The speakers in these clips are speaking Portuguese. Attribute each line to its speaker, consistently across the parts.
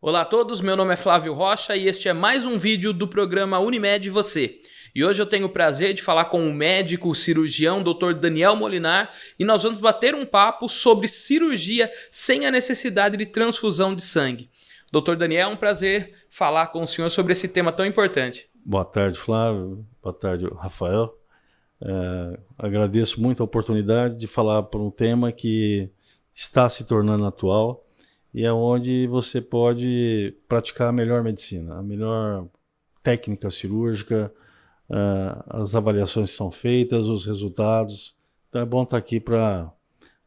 Speaker 1: Olá a todos, meu nome é Flávio Rocha e este é mais um vídeo do programa Unimed Você. E hoje eu tenho o prazer de falar com o médico, o cirurgião, Dr. Daniel Molinar, e nós vamos bater um papo sobre cirurgia sem a necessidade de transfusão de sangue. Dr. Daniel, é um prazer falar com o senhor sobre esse tema tão importante.
Speaker 2: Boa tarde, Flávio. Boa tarde, Rafael. Agradeço muito a oportunidade de falar por um tema que está se tornando atual e é onde você pode praticar a melhor medicina, a melhor técnica cirúrgica, as avaliações são feitas, os resultados. Então é bom estar aqui para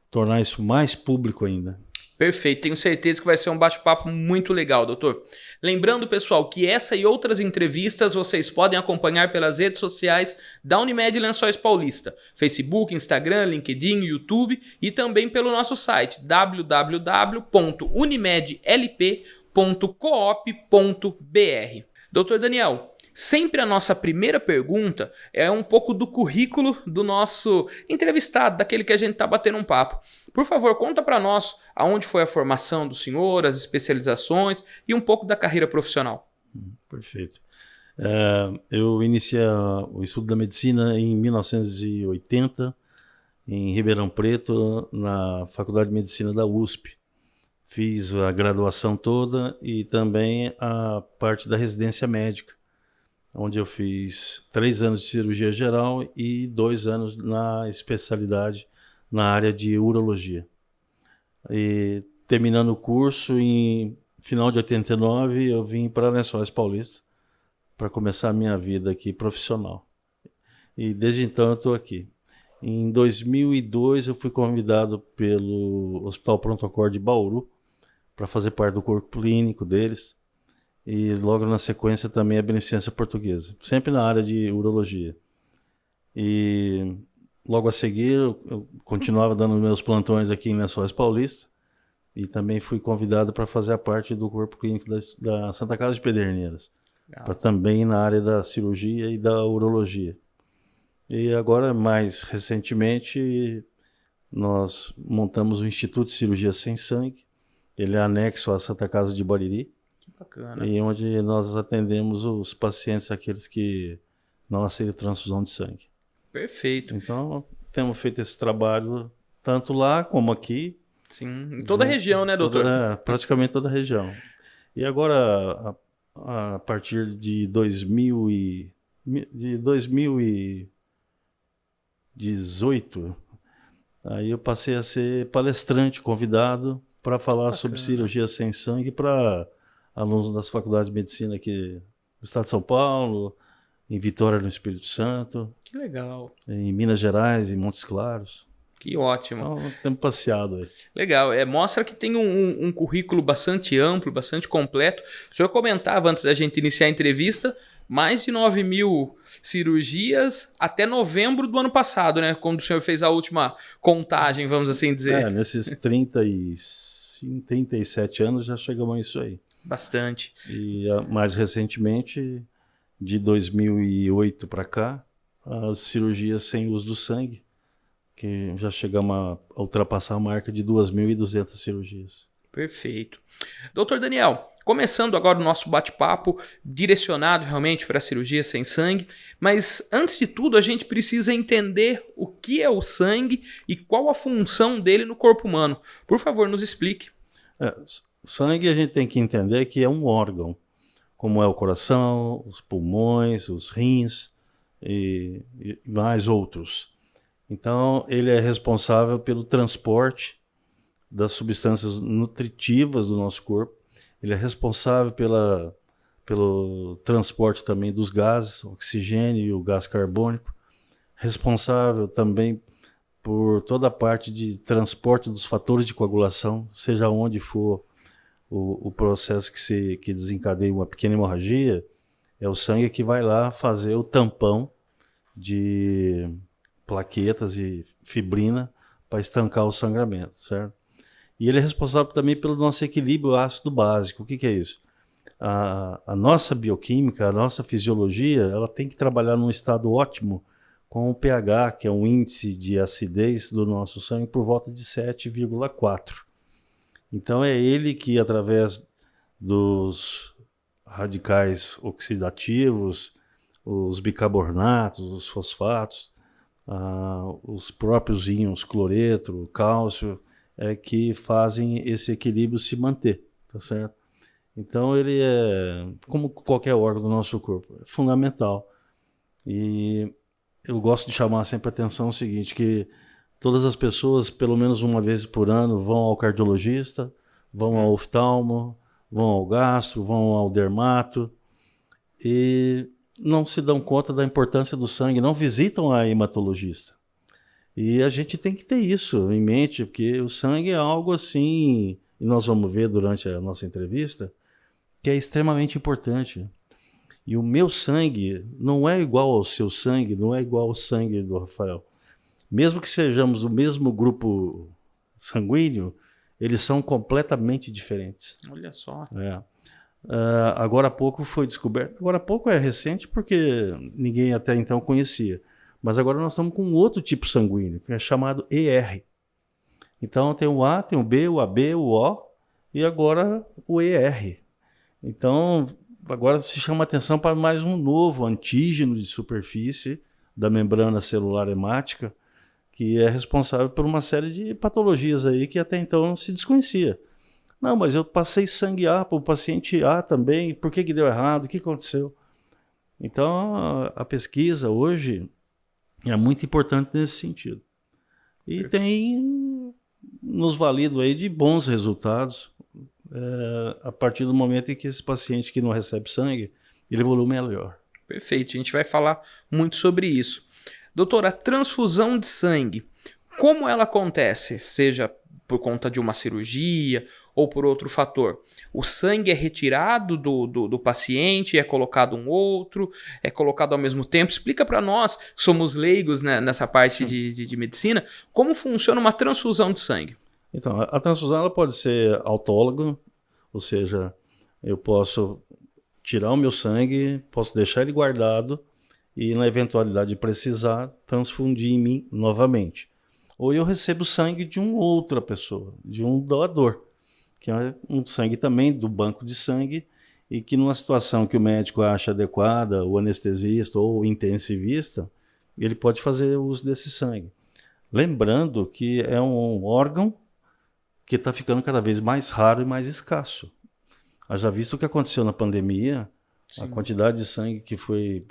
Speaker 2: tornar isso mais público ainda.
Speaker 1: Perfeito, tenho certeza que vai ser um bate-papo muito legal, doutor. Lembrando, pessoal, que essa e outras entrevistas vocês podem acompanhar pelas redes sociais da Unimed Lençóis Paulista, Facebook, Instagram, LinkedIn, YouTube e também pelo nosso site www.unimedlp.coop.br. Doutor Daniel, sempre a nossa primeira pergunta é um pouco do currículo do nosso entrevistado, daquele que a gente está batendo um papo. Por favor, conta para nós aonde foi a formação do senhor, as especializações e um pouco da carreira profissional.
Speaker 2: Perfeito. Eu iniciei o estudo da medicina em 1980, em Ribeirão Preto, na Faculdade de Medicina da USP. Fiz a graduação toda e também a parte da residência médica, onde eu fiz 3 anos de cirurgia geral e 2 anos na especialidade na área de urologia. E terminando o curso, em final de 89, eu vim para Lençóis Paulista para começar a minha vida aqui profissional. E desde então eu estou aqui. Em 2002 eu fui convidado pelo Hospital Pronto-Socorro de Bauru para fazer parte do corpo clínico deles. E logo na sequência também a Beneficência Portuguesa, sempre na área de urologia. E logo a seguir eu continuava dando meus plantões aqui em Lençóis Paulista e também fui convidado para fazer a parte do corpo clínico da Santa Casa de Pederneiras, também na área da cirurgia e da urologia. E agora, mais recentemente, nós montamos o Instituto de Cirurgia Sem Sangue, ele é anexo à Santa Casa de Bariri.
Speaker 1: Bacana.
Speaker 2: E onde nós atendemos os pacientes, aqueles que não aceitam transfusão de sangue.
Speaker 1: Perfeito.
Speaker 2: Então, temos feito esse trabalho tanto lá como aqui.
Speaker 1: Sim, em toda a região, né, doutor?
Speaker 2: Praticamente toda a região. E agora, a partir de 2018, aí eu passei a ser palestrante convidado para falar sobre cirurgia sem sangue para alunos das faculdades de medicina aqui no estado de São Paulo, em Vitória, no Espírito Santo.
Speaker 1: Que legal.
Speaker 2: Em Minas Gerais, em Montes Claros.
Speaker 1: Que ótimo.
Speaker 2: Então, temos passeado aí.
Speaker 1: Legal. Mostra que tem um currículo bastante amplo, bastante completo. O senhor comentava antes da gente iniciar a entrevista, mais de 9.000 cirurgias até novembro do ano passado, né? Quando o senhor fez a última contagem, vamos assim dizer.
Speaker 2: Nesses 37 anos já chegamos a isso aí.
Speaker 1: Bastante.
Speaker 2: E mais recentemente, de 2008 para cá, as cirurgias sem uso do sangue, que já chegamos a ultrapassar a marca de 2.200 cirurgias.
Speaker 1: Perfeito. Doutor Daniel, começando agora o nosso bate-papo, direcionado realmente para a cirurgia sem sangue, mas antes de tudo a gente precisa entender o que é o sangue e qual a função dele no corpo humano. Por favor, nos explique.
Speaker 2: Sangue a gente tem que entender que é um órgão, como é o coração, os pulmões, os rins e mais outros. Então, ele é responsável pelo transporte das substâncias nutritivas do nosso corpo. Ele é responsável pelo transporte também dos gases, oxigênio e o gás carbônico. Responsável também por toda a parte de transporte dos fatores de coagulação, seja onde for o processo que desencadeia uma pequena hemorragia, é o sangue que vai lá fazer o tampão de plaquetas e fibrina para estancar o sangramento, certo? E ele é responsável também pelo nosso equilíbrio ácido básico. O que é isso? A nossa bioquímica, a nossa fisiologia, ela tem que trabalhar num estado ótimo com o pH, que é um índice de acidez do nosso sangue, por volta de 7,4. Então é ele que, através dos radicais oxidativos, os bicarbonatos, os fosfatos, os próprios íons cloreto, cálcio, que fazem esse equilíbrio se manter, tá certo? Então ele é, como qualquer órgão do nosso corpo, é fundamental. E eu gosto de chamar sempre a atenção o seguinte, que todas as pessoas, pelo menos uma vez por ano, vão ao cardiologista, vão ao oftalmo, vão ao gastro, vão ao dermato, e não se dão conta da importância do sangue, não visitam a hematologista. E a gente tem que ter isso em mente, porque o sangue é algo assim, e nós vamos ver durante a nossa entrevista, que é extremamente importante. E o meu sangue não é igual ao seu sangue, não é igual ao sangue do Rafael. Mesmo que sejamos do mesmo grupo sanguíneo, eles são completamente diferentes.
Speaker 1: Olha só.
Speaker 2: Agora há pouco foi descoberto, agora há pouco é recente porque ninguém até então conhecia, mas agora nós estamos com um outro tipo sanguíneo, que é chamado ER. Então tem o A, tem o B, o AB, o O e agora o ER. Então agora se chama atenção para mais um novo antígeno de superfície da membrana celular hemática, que é responsável por uma série de patologias aí que até então não se desconhecia. Não, mas eu passei sangue A para o paciente A também, por que deu errado, o que aconteceu? Então a pesquisa hoje é muito importante nesse sentido. E tem nos valido aí de bons resultados, a partir do momento em que esse paciente que não recebe sangue, ele evolui melhor.
Speaker 1: Perfeito, a gente vai falar muito sobre isso. Doutor, a transfusão de sangue, como ela acontece? Seja por conta de uma cirurgia ou por outro fator? O sangue é retirado do paciente, é colocado um outro, é colocado ao mesmo tempo? Explica para nós, que somos leigos, né, nessa parte de medicina, como funciona uma transfusão de sangue?
Speaker 2: Então, a transfusão ela pode ser autóloga, ou seja, eu posso tirar o meu sangue, posso deixar ele guardado e, na eventualidade de precisar, transfundir em mim novamente. Ou eu recebo sangue de uma outra pessoa, de um doador, que é um sangue também do banco de sangue, e que numa situação que o médico acha adequada, o anestesista ou o intensivista, ele pode fazer uso desse sangue. Lembrando que é um órgão que está ficando cada vez mais raro e mais escasso. Já visto o que aconteceu na pandemia, sim, a quantidade de sangue que foi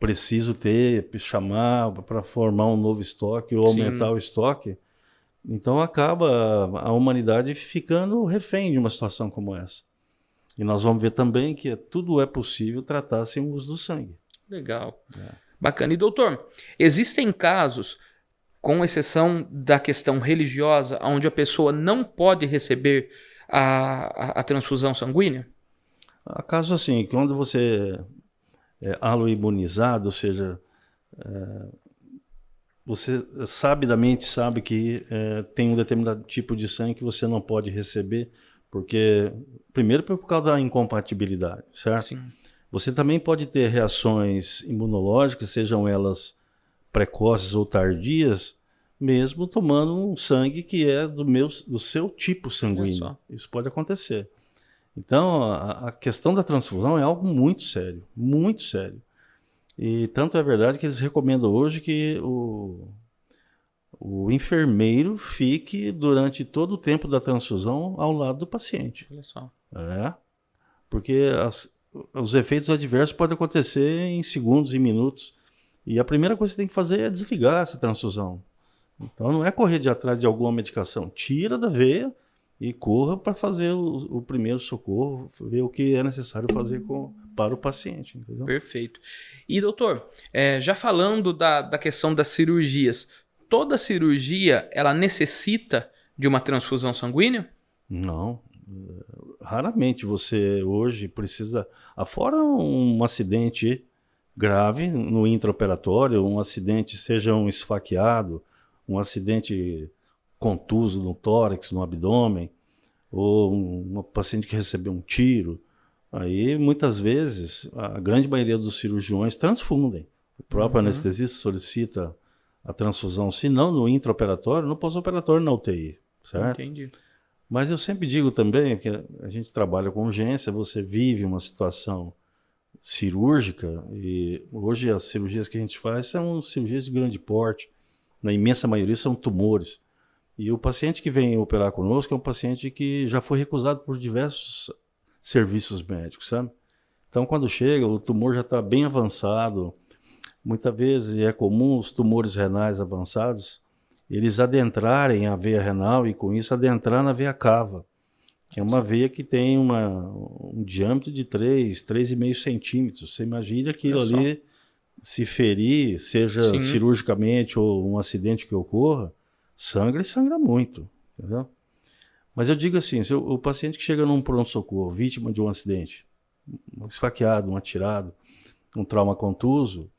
Speaker 2: preciso ter, chamar para formar um novo estoque ou aumentar, sim, o estoque, então acaba a humanidade ficando refém de uma situação como essa. E nós vamos ver também que tudo é possível tratar sem o uso do sangue.
Speaker 1: Legal. Bacana. E doutor, existem casos, com exceção da questão religiosa, onde a pessoa não pode receber a transfusão sanguínea?
Speaker 2: Há casos assim, quando você é aloimunizado, ou seja, você sabidamente sabe que tem um determinado tipo de sangue que você não pode receber, porque, primeiro, por causa da incompatibilidade, certo?
Speaker 1: Sim.
Speaker 2: Você também pode ter reações imunológicas, sejam elas precoces ou tardias, mesmo tomando um sangue que é do seu tipo sanguíneo. Isso pode acontecer. Então, a questão da transfusão é algo muito sério, muito sério. E tanto é verdade que eles recomendam hoje que o enfermeiro fique durante todo o tempo da transfusão ao lado do paciente.
Speaker 1: Olha só.
Speaker 2: Porque os efeitos adversos podem acontecer em segundos e minutos. E a primeira coisa que você tem que fazer é desligar essa transfusão. Então não é correr de atrás de alguma medicação. Tira da veia e corra para fazer o primeiro socorro, ver o que é necessário fazer para o paciente. Entendeu?
Speaker 1: Perfeito. E doutor, já falando da questão das cirurgias, toda cirurgia ela necessita de uma transfusão sanguínea?
Speaker 2: Não. Raramente você hoje precisa, afora um acidente grave no intraoperatório, um acidente, seja um esfaqueado, um acidente contuso no tórax, no abdômen, ou uma paciente que recebeu um tiro, aí muitas vezes a grande maioria dos cirurgiões transfundem. O próprio anestesista solicita a transfusão, se não no intraoperatório, no pós-operatório na UTI, certo?
Speaker 1: Entendi.
Speaker 2: Mas eu sempre digo também que a gente trabalha com urgência, você vive uma situação cirúrgica, e hoje as cirurgias que a gente faz são cirurgias de grande porte, na imensa maioria são tumores. E o paciente que vem operar conosco é um paciente que já foi recusado por diversos serviços médicos, sabe? Então, quando chega, o tumor já está bem avançado. Muitas vezes é comum os tumores renais avançados, eles adentrarem a veia renal e, com isso, adentrar na veia cava, que é uma veia que tem um diâmetro de 3,5 centímetros. Você imagina aquilo ali se ferir, seja cirurgicamente ou um acidente que ocorra, sangra muito, entendeu? Mas eu digo assim, se o paciente que chega num pronto-socorro, vítima de um acidente, um esfaqueado, um atirado, um trauma contuso,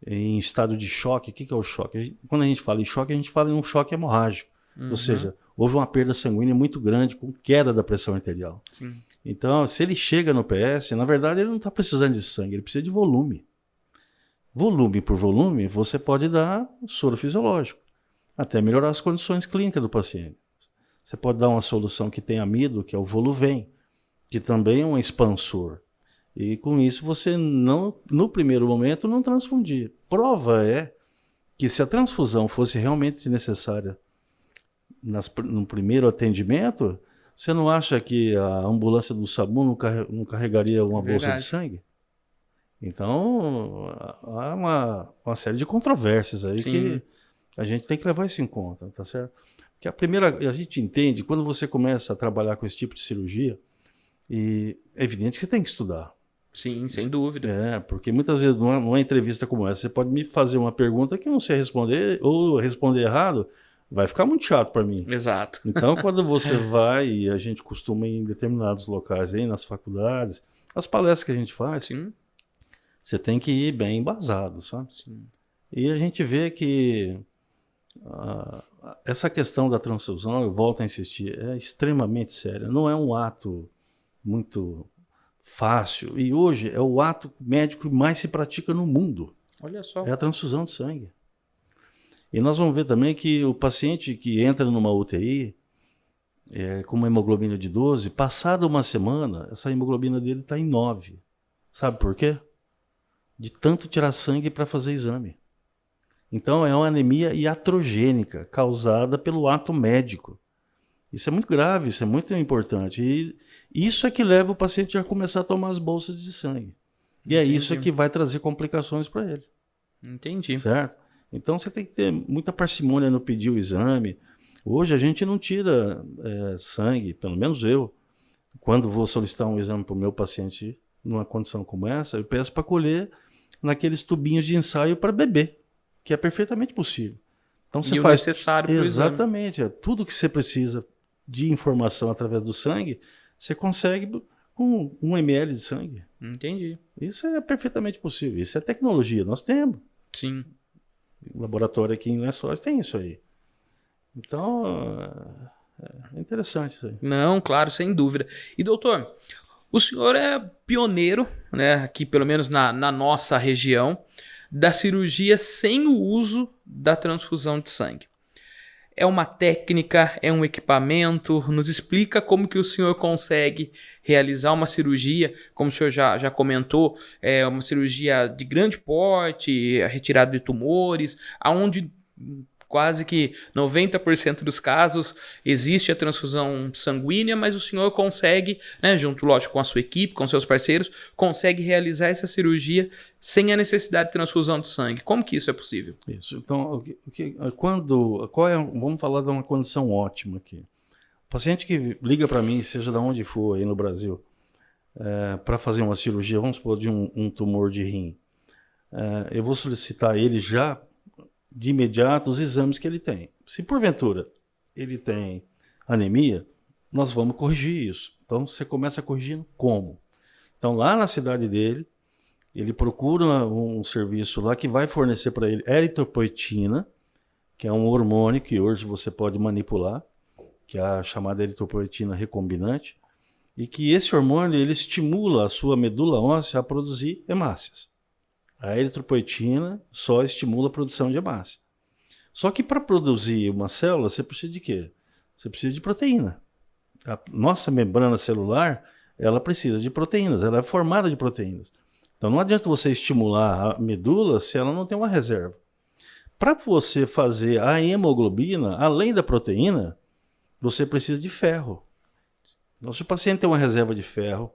Speaker 2: em estado de choque, o que é o choque? Quando a gente fala em choque, a gente fala em um choque hemorrágico, ou seja, houve uma perda sanguínea muito grande com queda da pressão arterial.
Speaker 1: Sim.
Speaker 2: Então, se ele chega no PS, na verdade ele não está precisando de sangue, ele precisa de volume. Volume por volume, você pode dar soro fisiológico, até melhorar as condições clínicas do paciente. Você pode dar uma solução que tem amido, que é o Voluvem, que também é um expansor. E com isso você não, no primeiro momento, não transfundir. Prova é que se a transfusão fosse realmente necessária no primeiro atendimento, você não acha que a ambulância do SAMU não carregaria uma bolsa de sangue? Então, há uma série de controvérsias aí que a gente tem que levar isso em conta, tá certo? Que a gente entende, quando você começa a trabalhar com esse tipo de cirurgia, e é evidente que você tem que estudar.
Speaker 1: Sim, sem dúvida.
Speaker 2: Porque muitas vezes numa entrevista como essa, você pode me fazer uma pergunta que eu não sei responder, ou responder errado, vai ficar muito chato para mim.
Speaker 1: Exato.
Speaker 2: Então, quando você vai, e a gente costuma ir em determinados locais, aí, nas faculdades, as palestras que a gente faz, você tem que ir bem embasado, sabe?
Speaker 1: Sim.
Speaker 2: E a gente vê que essa questão da transfusão, eu volto a insistir, é extremamente séria. Não é um ato muito fácil. E hoje é o ato médico que mais se pratica no mundo.
Speaker 1: Olha só.
Speaker 2: É a transfusão de sangue. E nós vamos ver também que o paciente que entra numa UTI com uma hemoglobina de 12, passada uma semana, essa hemoglobina dele está em 9. Sabe por quê? De tanto tirar sangue para fazer exame. Então é uma anemia iatrogênica causada pelo ato médico. Isso é muito grave, isso é muito importante. E isso é que leva o paciente a começar a tomar as bolsas de sangue. E é isso que vai trazer complicações para ele.
Speaker 1: Entendi.
Speaker 2: Certo? Então você tem que ter muita parcimônia no pedir o exame. Hoje a gente não tira sangue, pelo menos eu. Quando vou solicitar um exame para o meu paciente numa condição como essa, eu peço para colher naqueles tubinhos de ensaio para bebê, que é perfeitamente possível. Então você faz
Speaker 1: necessário para o exame.
Speaker 2: Exatamente, tudo que você precisa de informação através do sangue, você consegue com 1 ml de sangue.
Speaker 1: Entendi.
Speaker 2: Isso é perfeitamente possível. Isso é tecnologia, nós temos.
Speaker 1: Sim.
Speaker 2: O laboratório aqui em Lençóis tem isso aí. Então, é interessante isso aí.
Speaker 1: Não, claro, sem dúvida. E doutor, o senhor é pioneiro, né, aqui pelo menos na nossa região, da cirurgia sem o uso da transfusão de sangue. É uma técnica, é um equipamento? Nos explica como que o senhor consegue realizar uma cirurgia, como o senhor já comentou, é uma cirurgia de grande porte, a retirada de tumores, onde quase que 90% dos casos existe a transfusão sanguínea, mas o senhor consegue, né, junto, lógico, com a sua equipe, com seus parceiros, consegue realizar essa cirurgia sem a necessidade de transfusão de sangue. Como que isso é possível?
Speaker 2: Isso. Então, vamos falar de uma condição ótima aqui. O paciente que liga para mim, seja de onde for aí no Brasil, para fazer uma cirurgia, vamos supor, de um tumor de rim, eu vou solicitar ele já de imediato os exames que ele tem. Se porventura ele tem anemia, nós vamos corrigir isso. Então você começa corrigindo como? Então lá na cidade dele, ele procura um serviço lá que vai fornecer para ele eritropoetina, que é um hormônio que hoje você pode manipular, que é a chamada eritropoetina recombinante, e que esse hormônio ele estimula a sua medula óssea a produzir hemácias. A eritropoetina só estimula a produção de hemácia. Só que para produzir uma célula, você precisa de quê? Você precisa de proteína. a nossa membrana celular, ela precisa de proteínas, ela é formada de proteínas. Então não adianta você estimular a medula se ela não tem uma reserva. Para você fazer a hemoglobina, além da proteína, você precisa de ferro. Então, se o paciente tem uma reserva de ferro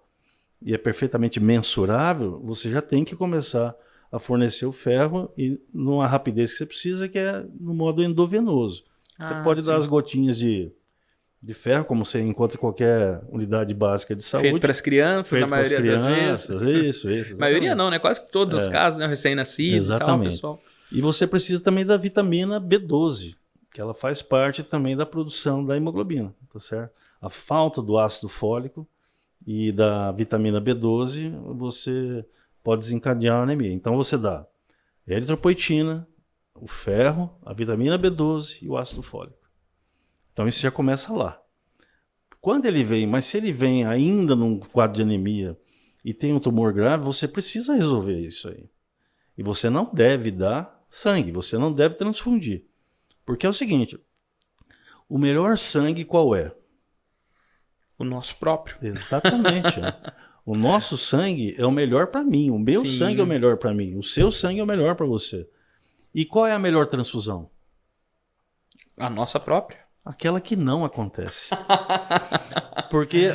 Speaker 2: e é perfeitamente mensurável, você já tem que começar a fornecer o ferro e numa rapidez que você precisa, que é no modo endovenoso. Você pode dar as gotinhas de ferro, como você encontra em qualquer unidade básica de saúde.
Speaker 1: Feito para as crianças, na maioria das vezes.
Speaker 2: Isso.
Speaker 1: Maioria não, né? Quase que todos os casos, né? Recém-nascidos e tal, pessoal.
Speaker 2: E você precisa também da vitamina B12, que ela faz parte também da produção da hemoglobina, tá certo? A falta do ácido fólico e da vitamina B12, você pode desencadear a anemia. Então você dá eritropoetina, o ferro, a vitamina B12 e o ácido fólico. Então isso já começa lá. Quando ele vem, mas se ele vem ainda num quadro de anemia e tem um tumor grave, você precisa resolver isso aí. E você não deve dar sangue, você não deve transfundir. Porque é o seguinte, o melhor sangue qual é?
Speaker 1: O nosso próprio.
Speaker 2: Exatamente. O nosso sangue é o melhor para mim, o meu sangue é o melhor para mim, o seu sangue é o melhor para você. E qual é a melhor transfusão?
Speaker 1: A nossa própria.
Speaker 2: Aquela que não acontece. Porque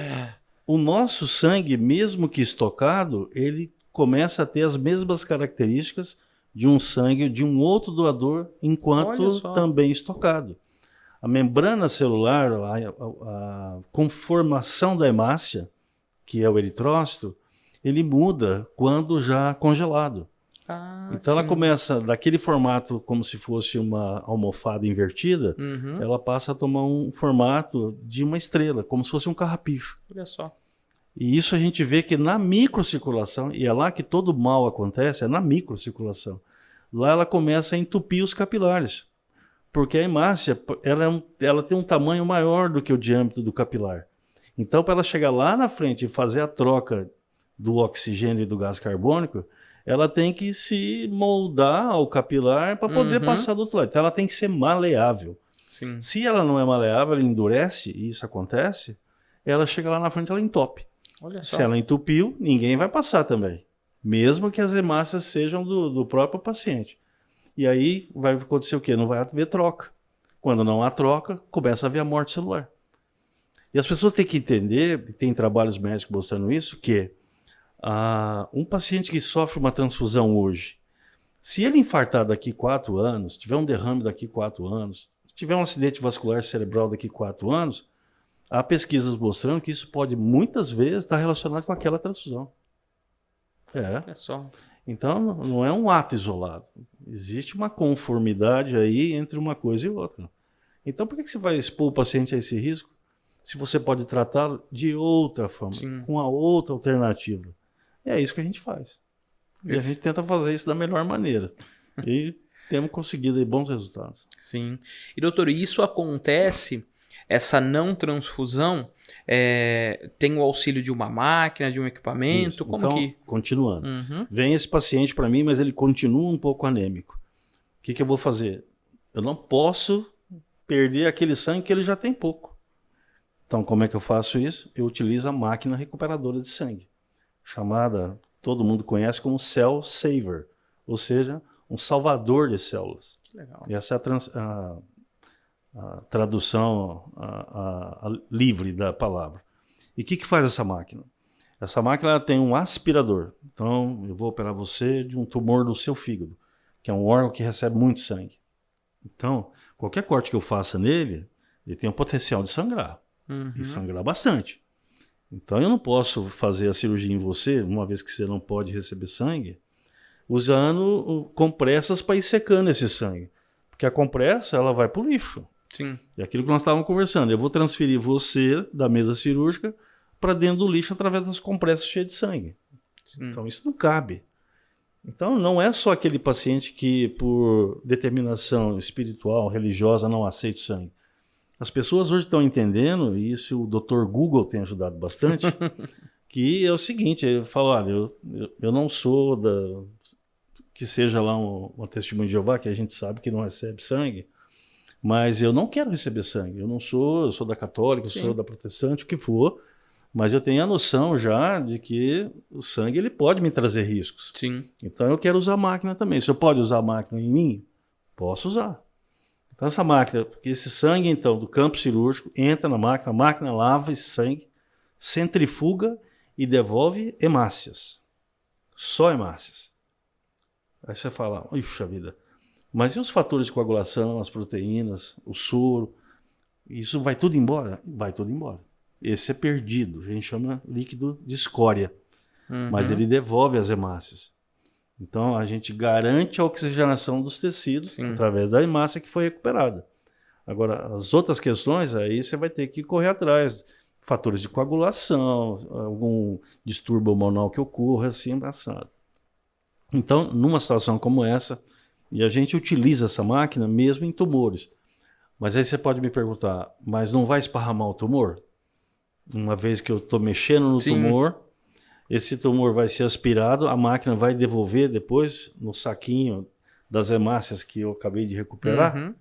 Speaker 2: o nosso sangue, mesmo que estocado, ele começa a ter as mesmas características de um sangue de um outro doador, enquanto também estocado. A membrana celular, a conformação da hemácia, que é o eritrócito, ele muda quando já congelado. Então ela começa daquele formato como se fosse uma almofada invertida, ela passa a tomar um formato de uma estrela, como se fosse um carrapicho.
Speaker 1: Olha só.
Speaker 2: E isso a gente vê que na microcirculação, e é lá que todo mal acontece, é na microcirculação. Lá ela começa a entupir os capilares, porque a hemácia ela tem um tamanho maior do que o diâmetro do capilar. Então, para ela chegar lá na frente e fazer a troca do oxigênio e do gás carbônico, ela tem que se moldar ao capilar para poder passar do outro lado. Então ela tem que ser maleável.
Speaker 1: Sim.
Speaker 2: Se ela não é maleável, ela endurece, e isso acontece, ela chega lá na frente, ela entope.
Speaker 1: Olha só.
Speaker 2: Se ela entupiu, ninguém vai passar também. Mesmo que as hemácias sejam do próprio paciente. E aí vai acontecer o quê? Não vai haver troca. Quando não há troca, começa a haver a morte celular. E as pessoas têm que entender, e tem trabalhos médicos mostrando isso, que um paciente que sofre uma transfusão hoje, se ele infartar daqui 4 anos, tiver um derrame daqui 4 anos, tiver um acidente vascular cerebral daqui 4 anos, há pesquisas mostrando que isso pode muitas vezes estar relacionado com aquela transfusão.
Speaker 1: É só.
Speaker 2: Então não é um ato isolado. Existe uma conformidade aí entre uma coisa e outra. Então por que você vai expor o paciente a esse risco se você pode tratá-lo de outra forma, com a outra alternativa? E é isso que a gente faz. E a gente tenta fazer isso da melhor maneira. E temos conseguido aí bons resultados.
Speaker 1: Sim. E doutor, isso acontece, essa não transfusão, tem o auxílio de uma máquina, de um equipamento?
Speaker 2: Isso.
Speaker 1: Como
Speaker 2: então,
Speaker 1: que...
Speaker 2: continuando. Vem esse paciente para mim, mas ele continua um pouco anêmico. O que eu vou fazer? Eu não posso perder aquele sangue que ele já tem pouco. Então, como é que eu faço isso? Eu utilizo a máquina recuperadora de sangue, chamada, todo mundo conhece como Cell Saver, ou seja, um salvador de células.
Speaker 1: Legal.
Speaker 2: E essa é a tradução livre da palavra. E o que faz essa máquina? Essa máquina ela tem um aspirador. Então, eu vou operar você de um tumor do seu fígado, que é um órgão que recebe muito sangue. Então, qualquer corte que eu faça nele, ele tem o potencial de sangrar. E sangrar bastante. Então eu não posso fazer a cirurgia em você, uma vez que você não pode receber sangue, usando compressas para ir secando esse sangue. Porque a compressa ela vai para o lixo.
Speaker 1: Sim.
Speaker 2: E aquilo que nós estávamos conversando, eu vou transferir você da mesa cirúrgica para dentro do lixo através das compressas cheias de sangue. Sim. Então isso não cabe. Então não é só aquele paciente que por determinação espiritual, religiosa, não aceita o sangue. As pessoas hoje estão entendendo, e isso o Dr. Google tem ajudado bastante, que é o seguinte, ele fala, olha, eu não sou que seja lá uma testemunha de Jeová, que a gente sabe que não recebe sangue, Mas eu não quero receber sangue. Eu sou da católica, eu
Speaker 1: Sim.
Speaker 2: sou da protestante, o que for. Mas eu tenho a noção já de que o sangue ele pode me trazer riscos.
Speaker 1: Sim.
Speaker 2: Então eu quero usar a máquina também. Se eu pode usar a máquina em mim, posso usar. Então essa máquina, porque esse sangue então do campo cirúrgico entra na máquina, a máquina lava esse sangue, centrifuga e devolve hemácias. Só hemácias. Aí você fala, puxa vida, mas e os fatores de coagulação, as proteínas, o soro? Isso vai tudo embora? Vai tudo embora. Esse é perdido, a gente chama líquido de escória, mas ele devolve as hemácias. Então a gente garante a oxigenação dos tecidos
Speaker 1: Sim.
Speaker 2: através da hemácia que foi recuperada. Agora, as outras questões, aí você vai ter que correr atrás. Fatores de coagulação, algum distúrbio hormonal que ocorra, assim, assado. Então, numa situação como essa, e a gente utiliza essa máquina mesmo em tumores. Mas aí você pode me perguntar, mas não vai esparramar o tumor? Uma vez que eu estou mexendo no tumor, esse tumor vai ser aspirado, a máquina vai devolver depois no saquinho das hemácias que eu acabei de recuperar.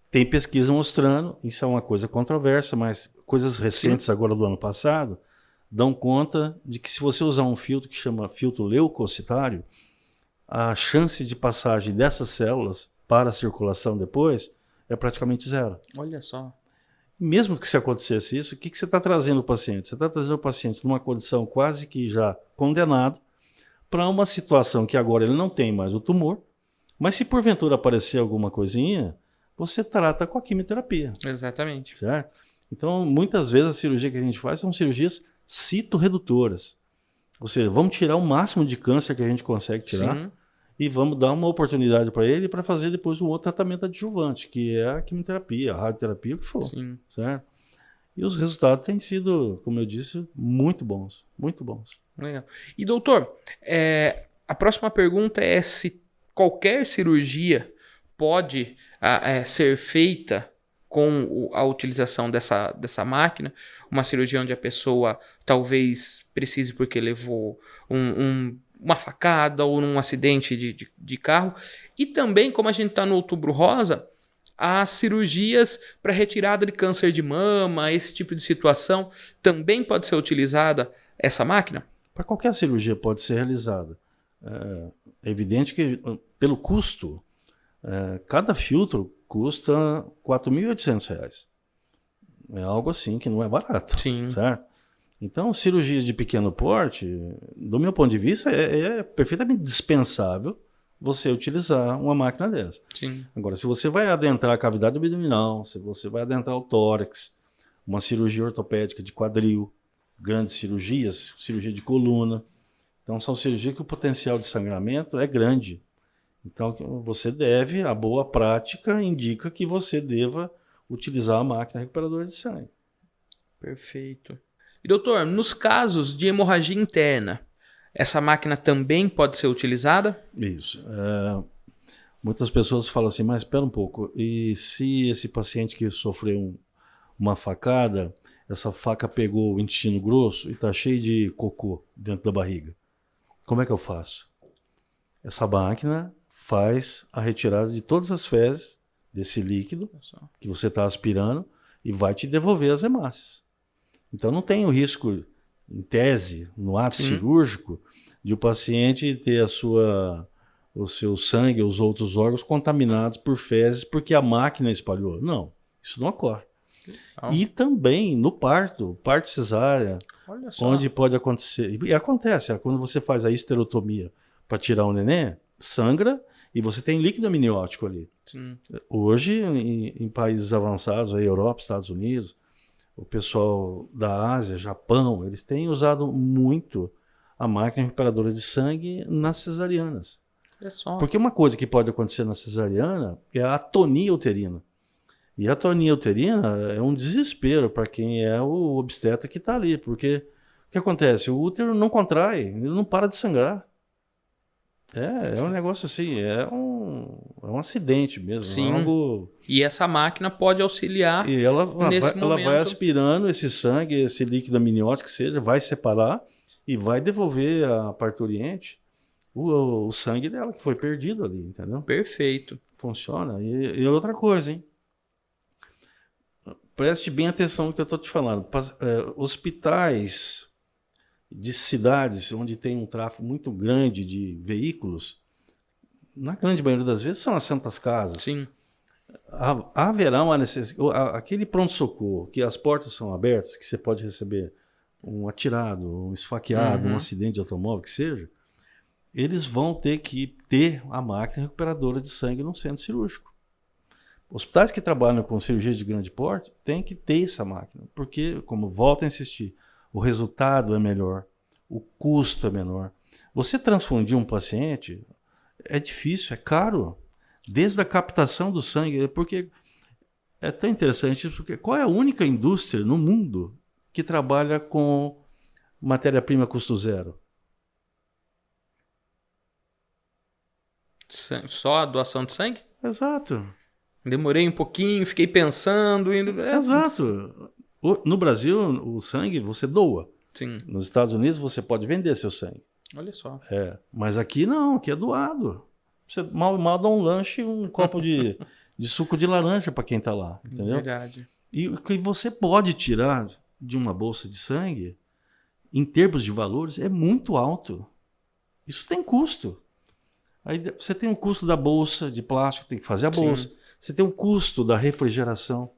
Speaker 2: Tem pesquisa mostrando, isso é uma coisa controversa, mas coisas recentes agora do ano passado dão conta de que se você usar um filtro que chama filtro leucocitário, a chance de passagem dessas células para a circulação depois é praticamente zero.
Speaker 1: Olha só.
Speaker 2: Mesmo que se acontecesse isso, o que você está trazendo o paciente? Você está trazendo o paciente numa condição quase que já condenado para uma situação que agora ele não tem mais o tumor, mas se porventura aparecer alguma coisinha, você trata com a quimioterapia.
Speaker 1: Exatamente.
Speaker 2: Certo? Então, muitas vezes a cirurgia que a gente faz são cirurgias citoredutoras. Ou seja, vamos tirar o máximo de câncer que a gente consegue tirar e vamos dar uma oportunidade para ele para fazer depois um outro tratamento adjuvante, que é a quimioterapia, a radioterapia, o que for. Certo? E os resultados têm sido, como eu disse, muito bons. Muito bons.
Speaker 1: Legal. E doutor, a próxima pergunta é se qualquer cirurgia pode ser feita com a utilização dessa máquina, uma cirurgia onde a pessoa talvez precise porque levou uma facada ou um acidente de carro. E também, como a gente está no Outubro Rosa, as cirurgias para retirada de câncer de mama, esse tipo de situação, também pode ser utilizada essa máquina?
Speaker 2: Para qualquer cirurgia pode ser realizada. É evidente que, pelo custo, cada filtro custa R$ 4.800. É algo assim que não é barato. Certo? Então, cirurgias de pequeno porte, do meu ponto de vista, é perfeitamente dispensável você utilizar uma máquina dessa. Agora, se você vai adentrar a cavidade abdominal, se você vai adentrar o tórax, uma cirurgia ortopédica de quadril, grandes cirurgias, cirurgia de coluna, então são cirurgias que o potencial de sangramento é grande. Então, você deve, a boa prática indica que você deva utilizar a máquina recuperadora de sangue.
Speaker 1: Perfeito. E doutor, nos casos de hemorragia interna, essa máquina também pode ser utilizada?
Speaker 2: Isso. Muitas pessoas falam assim, mas espera um pouco, e se esse paciente que sofreu uma facada, essa faca pegou o intestino grosso e está cheio de cocô dentro da barriga, como é que eu faço? Essa máquina faz a retirada de todas as fezes desse líquido que você está aspirando e vai te devolver as hemácias. Então não tem o risco, em tese, no ato cirúrgico, de o paciente ter o seu sangue, os outros órgãos contaminados por fezes porque a máquina espalhou. Não, isso não ocorre. E também no parto cesárea, onde pode acontecer, e acontece, quando você faz a histerotomia para tirar o neném, sangra e você tem líquido amniótico ali. Hoje, em países avançados, a Europa, Estados Unidos, o pessoal da Ásia, Japão, eles têm usado muito a máquina recuperadora de sangue nas cesarianas. Porque uma coisa que pode acontecer na cesariana é a atonia uterina. E a atonia uterina é um desespero para quem é o obstetra que está ali. Porque o que acontece? O útero não contrai, ele não para de sangrar. É um negócio assim, é um acidente mesmo. Algo...
Speaker 1: E essa máquina pode auxiliar nesse momento. Ela
Speaker 2: vai aspirando esse sangue, esse líquido amniótico que seja, vai separar e vai devolver à parturiente o sangue dela que foi perdido ali, entendeu?
Speaker 1: Perfeito.
Speaker 2: Funciona. E outra coisa, hein? preste bem atenção no que eu estou te falando. Hospitais de cidades onde tem um tráfego muito grande de veículos, na grande maioria das vezes são as santas casas.
Speaker 1: Sim.
Speaker 2: Haverá uma necessidade. Aquele pronto-socorro, que as portas são abertas, que você pode receber um atirado, um esfaqueado, um acidente de automóvel, que seja, eles vão ter que ter a máquina recuperadora de sangue no centro cirúrgico. Hospitais que trabalham com cirurgias de grande porte têm que ter essa máquina, porque, como volto a insistir, o resultado é melhor, o custo é menor. Você transfundir um paciente é difícil, é caro, desde a captação do sangue, porque é tão interessante, porque qual é a única indústria no mundo que trabalha com matéria-prima custo zero?
Speaker 1: Só a doação de sangue?
Speaker 2: Exato.
Speaker 1: Demorei um pouquinho, fiquei pensando.
Speaker 2: Exato. No Brasil, o sangue você doa.
Speaker 1: Sim.
Speaker 2: Nos Estados Unidos você pode vender seu sangue.
Speaker 1: Olha só.
Speaker 2: Mas aqui não, aqui é doado. Você mal dá um lanche, um copo de suco de laranja para quem está lá, entendeu?
Speaker 1: Verdade.
Speaker 2: E o que você pode tirar de uma bolsa de sangue, em termos de valores, é muito alto. Isso tem custo. Aí você tem o custo da bolsa de plástico, tem que fazer a bolsa. Sim. Você tem o custo da refrigeração.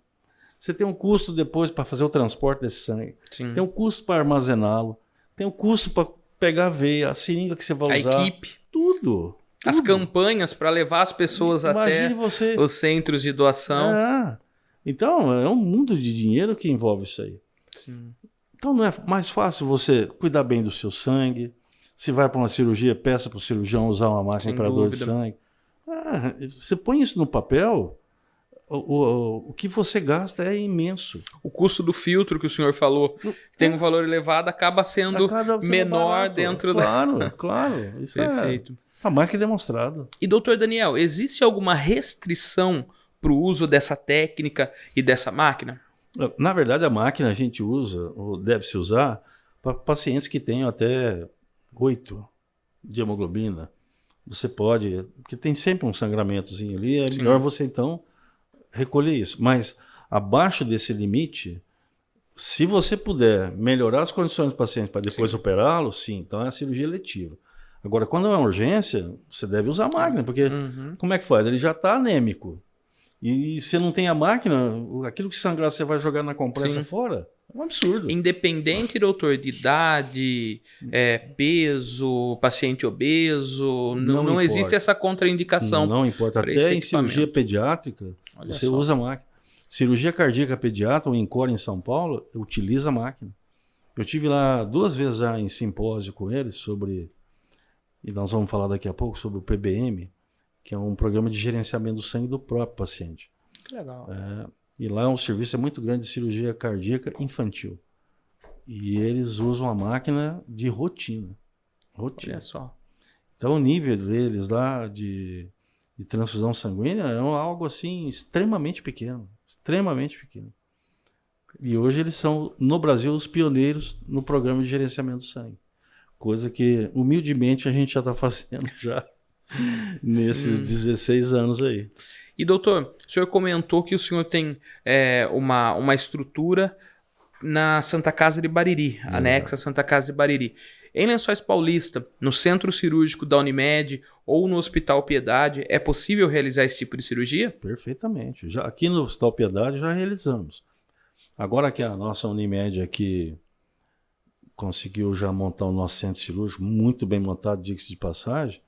Speaker 2: Você tem um custo depois para fazer o transporte desse sangue.
Speaker 1: Sim.
Speaker 2: Tem um custo para armazená-lo. Tem um custo para pegar a veia, a seringa que você vai usar.
Speaker 1: A equipe.
Speaker 2: Tudo.
Speaker 1: As campanhas para levar as pessoas até os centros de doação.
Speaker 2: Então, é um mundo de dinheiro que envolve isso aí.
Speaker 1: Sim.
Speaker 2: Então, não é mais fácil você cuidar bem do seu sangue? Se vai para uma cirurgia, peça para o cirurgião usar uma máquina recuperadora de sangue. Você põe isso no papel, o que você gasta é imenso.
Speaker 1: O custo do filtro que o senhor falou tem um valor elevado, acaba sendo menor barato. Dentro da...
Speaker 2: Claro. Isso
Speaker 1: Perfeito.
Speaker 2: Tá mais que demonstrado.
Speaker 1: E, doutor Daniel, existe alguma restrição para o uso dessa técnica e dessa máquina?
Speaker 2: Na verdade, a máquina a gente usa, ou deve-se usar, para pacientes que tenham até 8 de hemoglobina. Você pode, porque tem sempre um sangramentozinho ali, é melhor você então recolher isso. Mas abaixo desse limite, se você puder melhorar as condições do paciente para depois operá-lo, sim, então é a cirurgia letiva. Agora, quando é uma urgência, você deve usar a máquina, porque como é que faz? Ele já está anêmico. E se não tem a máquina, aquilo que sangrar você vai jogar na compressa fora, é um absurdo.
Speaker 1: Independente, doutor, de idade, peso, paciente obeso, não existe essa contraindicação.
Speaker 2: Não importa. Até em cirurgia pediátrica, você usa a máquina. Cirurgia cardíaca pediátrica, o INCOR em São Paulo, utiliza a máquina. Eu tive lá 2 vezes já em simpósio com eles sobre, e nós vamos falar daqui a pouco, sobre o PBM, que é um programa de gerenciamento do sangue do próprio paciente.
Speaker 1: Que legal.
Speaker 2: E lá o serviço é muito grande de cirurgia cardíaca infantil. E eles usam a máquina de rotina.
Speaker 1: Olha só.
Speaker 2: Então o nível deles lá de transfusão sanguínea é algo assim extremamente pequeno. Extremamente pequeno. E hoje eles são, no Brasil, os pioneiros no programa de gerenciamento do sangue. Coisa que, humildemente, a gente já está fazendo já nesses 16 anos aí.
Speaker 1: E, doutor, o senhor comentou que o senhor tem uma estrutura na Santa Casa de Bariri, anexa à Santa Casa de Bariri. Em Lençóis Paulista, no centro cirúrgico da Unimed ou no Hospital Piedade, é possível realizar esse tipo de cirurgia?
Speaker 2: Perfeitamente. Já, aqui no Hospital Piedade já realizamos. Agora que a nossa Unimed aqui conseguiu já montar o nosso centro cirúrgico muito bem montado, diga-se de passagem,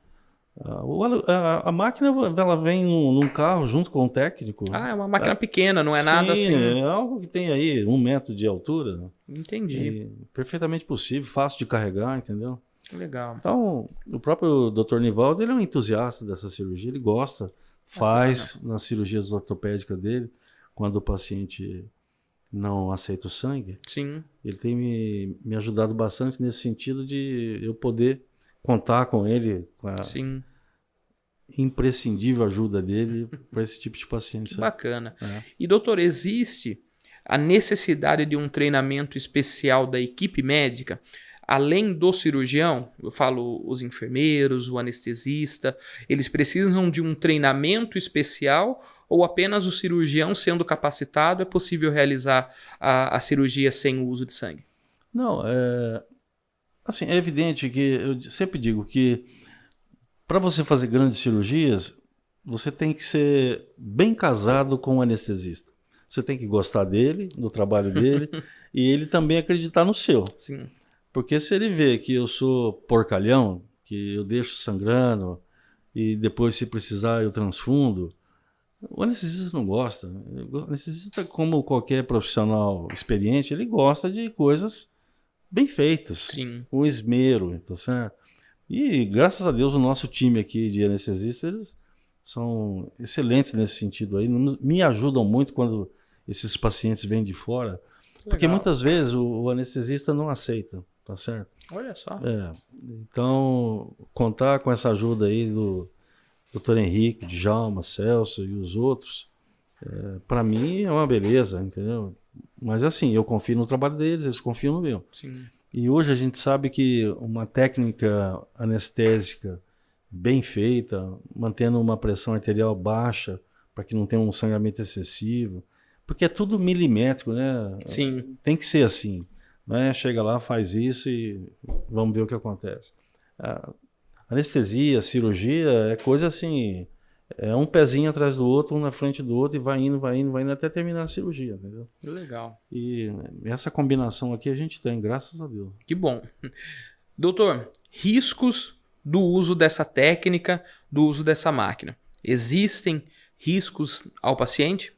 Speaker 2: a máquina ela vem num carro junto com o técnico.
Speaker 1: É uma máquina pequena, não é nada assim.
Speaker 2: É algo que tem aí 1 metro de altura.
Speaker 1: Entendi.
Speaker 2: Perfeitamente possível, fácil de carregar, entendeu?
Speaker 1: Legal.
Speaker 2: Então, o próprio Dr. Nivaldo, ele é um entusiasta dessa cirurgia, ele gosta, faz nas cirurgias ortopédicas dele, quando o paciente não aceita o sangue.
Speaker 1: Sim.
Speaker 2: Ele tem me ajudado bastante nesse sentido de eu poder contar com ele, com a imprescindível ajuda dele para esse tipo de paciente.
Speaker 1: Bacana. E, doutor, existe a necessidade de um treinamento especial da equipe médica, além do cirurgião? Eu falo os enfermeiros, o anestesista, eles precisam de um treinamento especial ou apenas o cirurgião sendo capacitado é possível realizar a cirurgia sem o uso de sangue?
Speaker 2: Não, assim, é evidente que eu sempre digo que para você fazer grandes cirurgias, você tem que ser bem casado com o anestesista. Você tem que gostar dele, do trabalho dele, e ele também acreditar no seu.
Speaker 1: Sim.
Speaker 2: Porque se ele vê que eu sou porcalhão, que eu deixo sangrando, e depois, se precisar, eu transfundo, o anestesista não gosta. O anestesista, como qualquer profissional experiente, ele gosta de coisas bem feitas,
Speaker 1: Sim.
Speaker 2: com esmero, tá certo? E, graças a Deus, o nosso time aqui de anestesistas, eles são excelentes nesse sentido aí, me ajudam muito quando esses pacientes vêm de fora, porque muitas vezes o anestesista não aceita, tá certo?
Speaker 1: Olha só.
Speaker 2: Então, contar com essa ajuda aí do Dr. Henrique, Djalma, Celso e os outros, para mim é uma beleza, entendeu? Mas assim, eu confio no trabalho deles, eles confiam no meu.
Speaker 1: Sim.
Speaker 2: E hoje a gente sabe que uma técnica anestésica bem feita, mantendo uma pressão arterial baixa, para que não tenha um sangramento excessivo, porque é tudo milimétrico, né?
Speaker 1: Sim.
Speaker 2: Tem que ser assim, né? Chega lá, faz isso e vamos ver o que acontece. Anestesia, cirurgia é coisa assim, é um pezinho atrás do outro, um na frente do outro, e vai indo até terminar a cirurgia, entendeu?
Speaker 1: Legal.
Speaker 2: E essa combinação aqui a gente tem, graças a Deus.
Speaker 1: Que bom. Doutor, riscos do uso dessa técnica, do uso dessa máquina. Existem riscos ao paciente?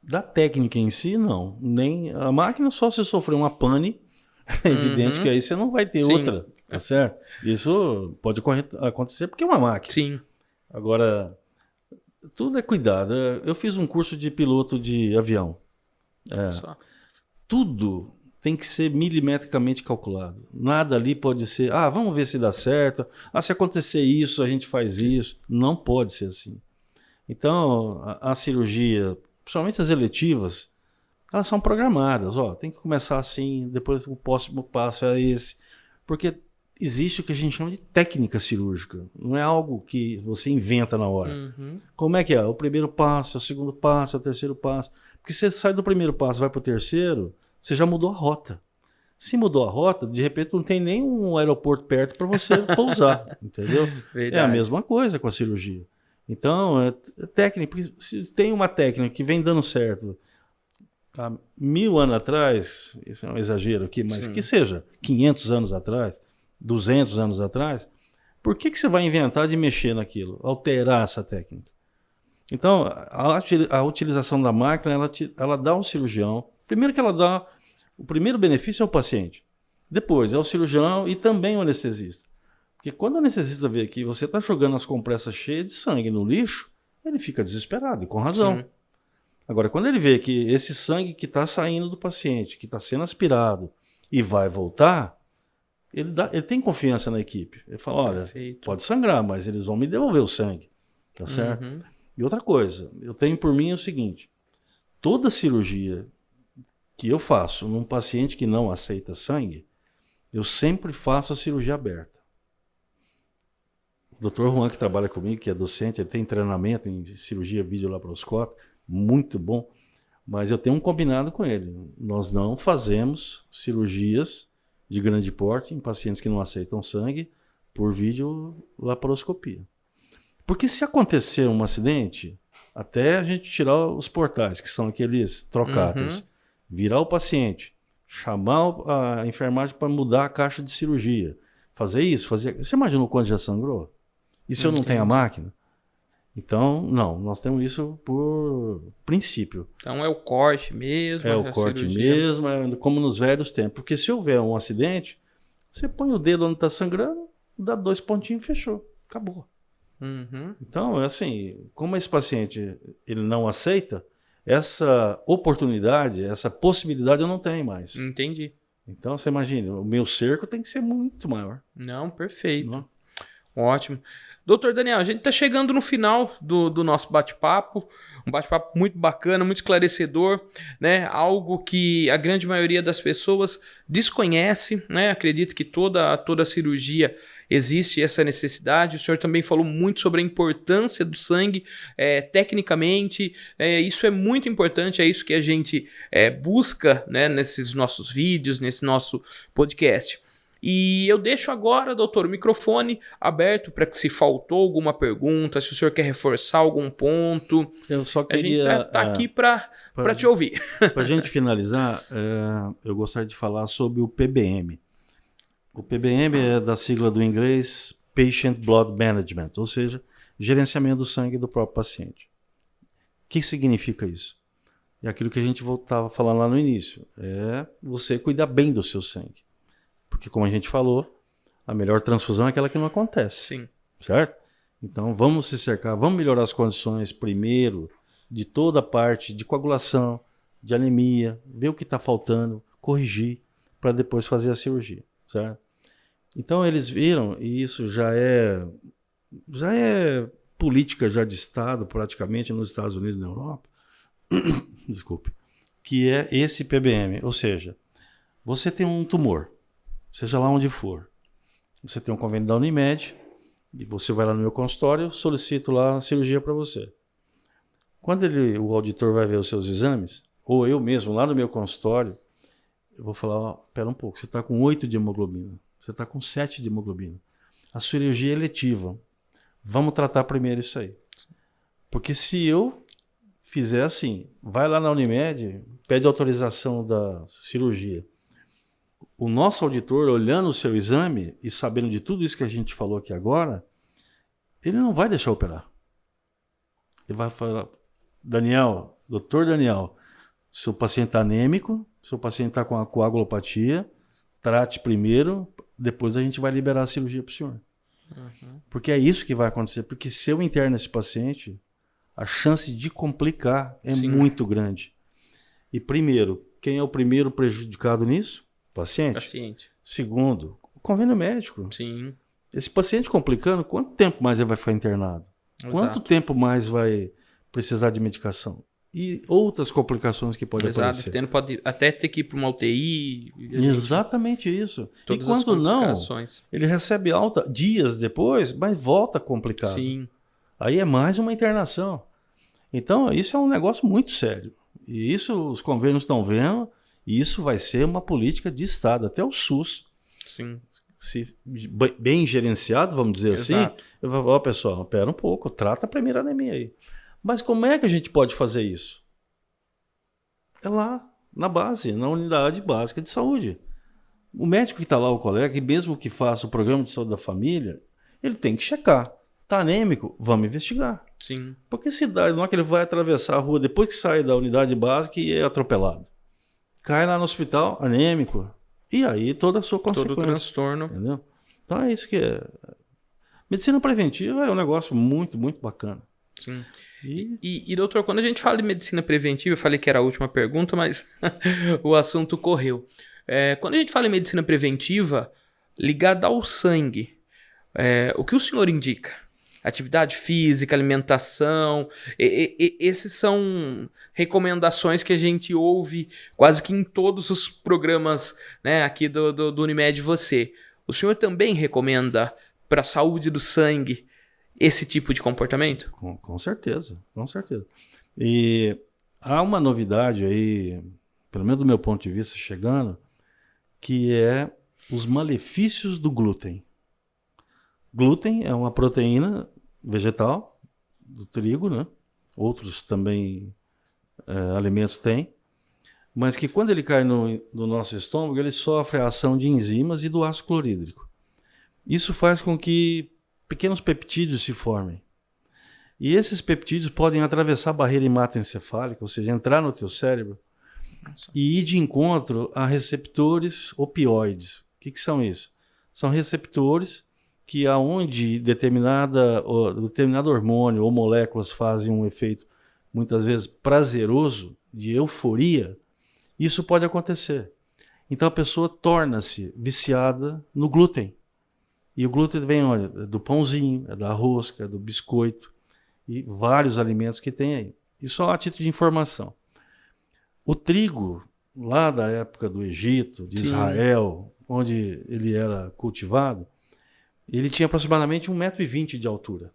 Speaker 2: Da técnica em si, não. Nem a máquina, só se sofrer uma pane, é evidente que aí você não vai ter outra, tá certo? Isso pode acontecer porque é uma máquina.
Speaker 1: Sim.
Speaker 2: Agora, tudo é cuidado. Eu fiz um curso de piloto de avião. Tudo tem que ser milimetricamente calculado. Nada ali pode ser, vamos ver se dá certo. Se acontecer isso, a gente faz isso. Não pode ser assim. Então, a cirurgia, principalmente as eletivas, elas são programadas. Tem que começar assim, depois o próximo passo é esse. Porque existe o que a gente chama de técnica cirúrgica. Não é algo que você inventa na hora. Como é que é? O primeiro passo, o segundo passo, o terceiro passo. Porque você sai do primeiro passo e vai para o terceiro, você já mudou a rota. Se mudou a rota, de repente não tem nenhum aeroporto perto para você pousar, entendeu?
Speaker 1: Verdade.
Speaker 2: É a mesma coisa com a cirurgia. Então, é técnica. Se tem uma técnica que vem dando certo há 1000 anos atrás, isso é um exagero aqui, mas que seja 500 anos atrás, 200 anos atrás, por que você vai inventar de mexer naquilo, alterar essa técnica? Então, a utilização da máquina, ela dá ao cirurgião, primeiro que ela dá, o primeiro benefício é o paciente, depois é o cirurgião e também o anestesista. Porque quando o anestesista vê que você está jogando as compressas cheias de sangue no lixo, ele fica desesperado, e com razão. Sim. Agora, quando ele vê que esse sangue que está saindo do paciente, que está sendo aspirado e vai voltar, ele tem confiança na equipe. Ele fala, olha, pode sangrar, mas eles vão me devolver o sangue, tá certo? E outra coisa, eu tenho por mim o seguinte, toda cirurgia que eu faço num paciente que não aceita sangue, eu sempre faço a cirurgia aberta. O Dr. Juan, que trabalha comigo, que é docente, ele tem treinamento em cirurgia videolaparoscópica, muito bom, mas eu tenho um combinado com ele. Nós não fazemos cirurgias de grande porte em pacientes que não aceitam sangue por videolaparoscopia. Porque se acontecer um acidente, até a gente tirar os portais, que são aqueles trocáteres, virar o paciente, chamar a enfermagem para mudar a caixa de cirurgia, fazer isso, Você imaginou quanto já sangrou? E se eu não tenho a máquina? Então, não, nós temos isso por princípio.
Speaker 1: Então é o corte mesmo.
Speaker 2: É o corte mesmo, como nos velhos tempos. Porque se houver um acidente, você põe o dedo onde está sangrando, dá 2 pontinhos e fechou. Acabou. Então, é assim, como esse paciente ele não aceita, essa oportunidade, essa possibilidade eu não tenho mais.
Speaker 1: Entendi.
Speaker 2: Então, você imagina, o meu cerco tem que ser muito maior.
Speaker 1: Não, perfeito.
Speaker 2: Não?
Speaker 1: Ótimo. Doutor Daniel, a gente está chegando no final do nosso bate-papo, um bate-papo muito bacana, muito esclarecedor, né? Algo que a grande maioria das pessoas desconhece, né? Acredito que toda cirurgia existe essa necessidade. O senhor também falou muito sobre a importância do sangue, tecnicamente, isso é muito importante, é isso que a gente busca, né, nesses nossos vídeos, nesse nosso podcast. E eu deixo agora, doutor, o microfone aberto para que, se faltou alguma pergunta, se o senhor quer reforçar algum ponto,
Speaker 2: eu só queria,
Speaker 1: a gente está aqui para te ouvir.
Speaker 2: Para a gente finalizar, eu gostaria de falar sobre o PBM. O PBM é da sigla do inglês Patient Blood Management, ou seja, gerenciamento do sangue do próprio paciente. O que significa isso? É aquilo que a gente estava falando lá no início, é você cuidar bem do seu sangue. Porque, como a gente falou, a melhor transfusão é aquela que não acontece.
Speaker 1: Sim.
Speaker 2: Certo? Então, vamos se cercar, vamos melhorar as condições primeiro de toda a parte de coagulação, de anemia, ver o que está faltando, corrigir, para depois fazer a cirurgia. Certo? Então, eles viram, e isso já é política já de Estado, praticamente, nos Estados Unidos e na Europa, desculpe, que é esse PBM. Ou seja, você tem um tumor, seja lá onde for. Você tem um convênio da Unimed e você vai lá no meu consultório, eu solicito lá a cirurgia para você. Quando o auditor vai ver os seus exames, ou eu mesmo lá no meu consultório, eu vou falar, espera um pouco, você está com 8 de hemoglobina, você está com 7 de hemoglobina. A cirurgia é eletiva. Vamos tratar primeiro isso aí. Porque se eu fizer assim, vai lá na Unimed, pede autorização da cirurgia, o nosso auditor, olhando o seu exame e sabendo de tudo isso que a gente falou aqui agora, ele não vai deixar operar. Ele vai falar, doutor Daniel, seu paciente está anêmico, seu paciente está com a coagulopatia, trate primeiro, depois a gente vai liberar a cirurgia para o senhor. Uhum. Porque é isso que vai acontecer. Porque se eu interno esse paciente, a chance de complicar é muito grande. E primeiro, quem é o primeiro prejudicado nisso? Paciente. Segundo, o convênio médico.
Speaker 1: Sim.
Speaker 2: Esse paciente complicando, quanto tempo mais ele vai ficar internado? Exato. Quanto tempo mais vai precisar de medicação? E outras complicações que podem aparecer.
Speaker 1: Pode até ter que ir para uma UTI.
Speaker 2: Exatamente isso. E quando não, ele recebe alta dias depois, mas volta complicado.
Speaker 1: Sim.
Speaker 2: Aí é mais uma internação. Então, isso é um negócio muito sério. E isso os convênios estão vendo. E isso vai ser uma política de Estado, até o SUS.
Speaker 1: Sim.
Speaker 2: Se bem gerenciado, vamos dizer assim, eu vou falar, pessoal, espera um pouco, trata a primeira anemia aí. Mas como é que a gente pode fazer isso? É lá, na base, na unidade básica de saúde. O médico que está lá, o colega, e mesmo que faça o programa de saúde da família, ele tem que checar. Está anêmico? Vamos investigar.
Speaker 1: Sim.
Speaker 2: Porque se dá, não é que ele vai atravessar a rua depois que sai da unidade básica e é atropelado. Cai lá no hospital, anêmico, e aí toda a sua consequência.
Speaker 1: Todo o transtorno.
Speaker 2: Entendeu? Então é isso que é. Medicina preventiva é um negócio muito, muito bacana.
Speaker 1: Sim. E doutor, quando a gente fala de medicina preventiva, eu falei que era a última pergunta, mas o assunto correu. Quando a gente fala em medicina preventiva, ligada ao sangue, o que o senhor indica? Atividade física, alimentação, esses são recomendações que a gente ouve quase que em todos os programas, né, aqui do Unimed Você. O senhor também recomenda para a saúde do sangue esse tipo de comportamento?
Speaker 2: Com certeza, com certeza. E há uma novidade aí, pelo menos do meu ponto de vista, chegando, que é os malefícios do glúten. Glúten é uma proteína vegetal do trigo, né? Outros também alimentos têm, mas que quando ele cai no nosso estômago, ele sofre a ação de enzimas e do ácido clorídrico. Isso faz com que pequenos peptídeos se formem. E esses peptídeos podem atravessar a barreira hematoencefálica, ou seja, entrar no teu cérebro e ir de encontro a receptores opioides. O que são isso? São receptores que aonde determinado hormônio ou moléculas fazem um efeito muitas vezes prazeroso, de euforia, isso pode acontecer. Então a pessoa torna-se viciada no glúten. E o glúten vem, olha, do pãozinho, da rosca, do biscoito e vários alimentos que tem aí. E só a título de informação. O trigo, lá da época do Egito, de Israel, onde ele era cultivado, Ele tinha aproximadamente 1,20 m de altura.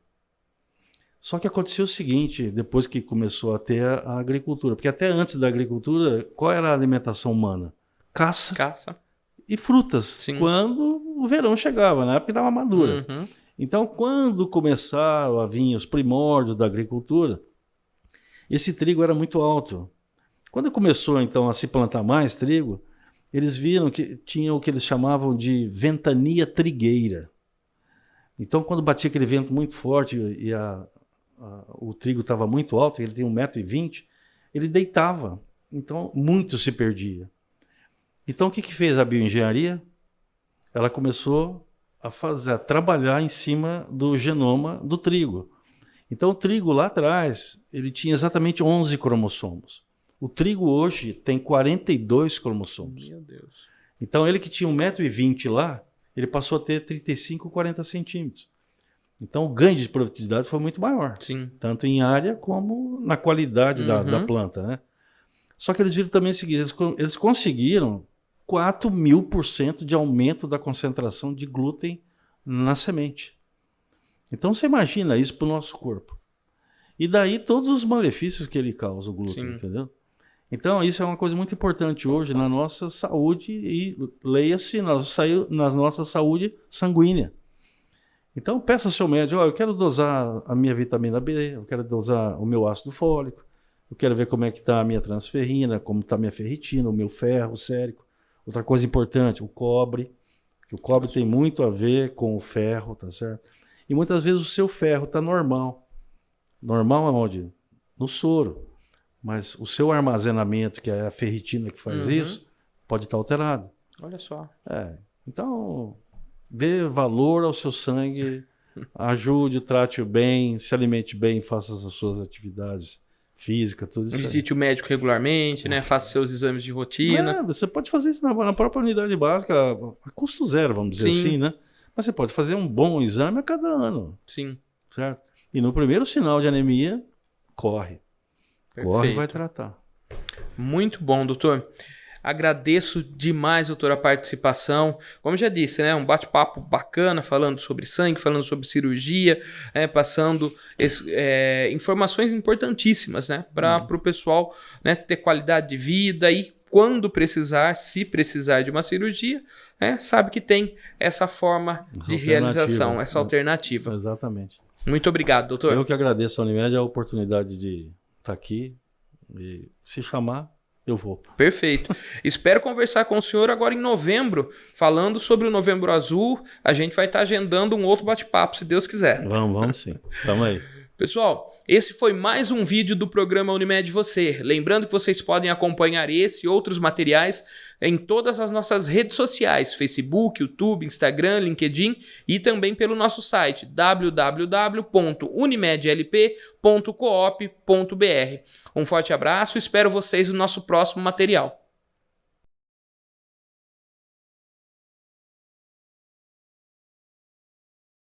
Speaker 2: Só que aconteceu o seguinte, depois que começou a ter a agricultura, porque até antes da agricultura, qual era a alimentação humana? Caça e frutas,
Speaker 1: Sim.
Speaker 2: quando o verão chegava, na época estava madura.
Speaker 1: Uhum.
Speaker 2: Então, quando começaram a vir os primórdios da agricultura, esse trigo era muito alto. Quando começou, então, a se plantar mais trigo, eles viram que tinha o que eles chamavam de ventania trigueira. Então, quando batia aquele vento muito forte e o trigo estava muito alto, ele tem 1,20 m, ele deitava. Então, muito se perdia. Então, o que fez a bioengenharia? Ela começou a trabalhar em cima do genoma do trigo. Então, o trigo lá atrás, ele tinha exatamente 11 cromossomos. O trigo hoje tem 42 cromossomos.
Speaker 1: Meu Deus.
Speaker 2: Então, ele que tinha 1,20 m lá, ele passou a ter 35, 40 centímetros. Então, o ganho de produtividade foi muito maior.
Speaker 1: Sim.
Speaker 2: Tanto em área como na qualidade da planta, né? Só que eles viram também o seguinte, eles conseguiram 4.000% de aumento da concentração de glúten na semente. Então, você imagina isso para o nosso corpo. E daí todos os malefícios que ele causa, o glúten,
Speaker 1: Sim.
Speaker 2: entendeu? Então, isso é uma coisa muito importante hoje na nossa saúde e, leia-se, na nossa saúde sanguínea. Então, peça ao seu médico, eu quero dosar a minha vitamina B, eu quero dosar o meu ácido fólico, eu quero ver como é que está a minha transferrina, como está a minha ferritina, o meu ferro, o sérico. Outra coisa importante, o cobre, que o cobre tem muito a ver com o ferro, tá certo? E muitas vezes o seu ferro está normal. Normal aonde? No soro. Mas o seu armazenamento, que é a ferritina que faz isso, pode estar alterado.
Speaker 1: Olha só.
Speaker 2: Então, dê valor ao seu sangue, ajude, trate-o bem, se alimente bem, faça as suas atividades físicas, tudo isso.
Speaker 1: Visite o médico regularmente, né? Faça seus exames de rotina.
Speaker 2: Você pode fazer isso na própria unidade básica, a custo zero, vamos dizer assim, né? Mas você pode fazer um bom exame a cada ano.
Speaker 1: Sim.
Speaker 2: Certo? E no primeiro sinal de anemia, corre.
Speaker 1: Perfeito.
Speaker 2: Corre e vai tratar.
Speaker 1: Muito bom, doutor. Agradeço demais, doutor, a participação. Como já disse, né, um bate-papo bacana, falando sobre sangue, falando sobre cirurgia, passando informações importantíssimas, né, para o pessoal, né, ter qualidade de vida e quando precisar, se precisar de uma cirurgia, sabe que tem essa forma de realização, essa alternativa.
Speaker 2: Exatamente.
Speaker 1: Muito obrigado, doutor.
Speaker 2: Eu que agradeço ao Unimed a oportunidade de estar aqui e se chamar, eu vou.
Speaker 1: Perfeito. Espero conversar com o senhor agora em novembro, falando sobre o Novembro Azul. A gente vai estar agendando um outro bate-papo, se Deus quiser.
Speaker 2: Vamos sim. Tamo aí.
Speaker 1: Pessoal, esse foi mais um vídeo do programa Unimed Você. Lembrando que vocês podem acompanhar esse e outros materiais em todas as nossas redes sociais, Facebook, YouTube, Instagram, LinkedIn e também pelo nosso site www.unimedlp.coop.br. Um forte abraço, espero vocês no nosso próximo material.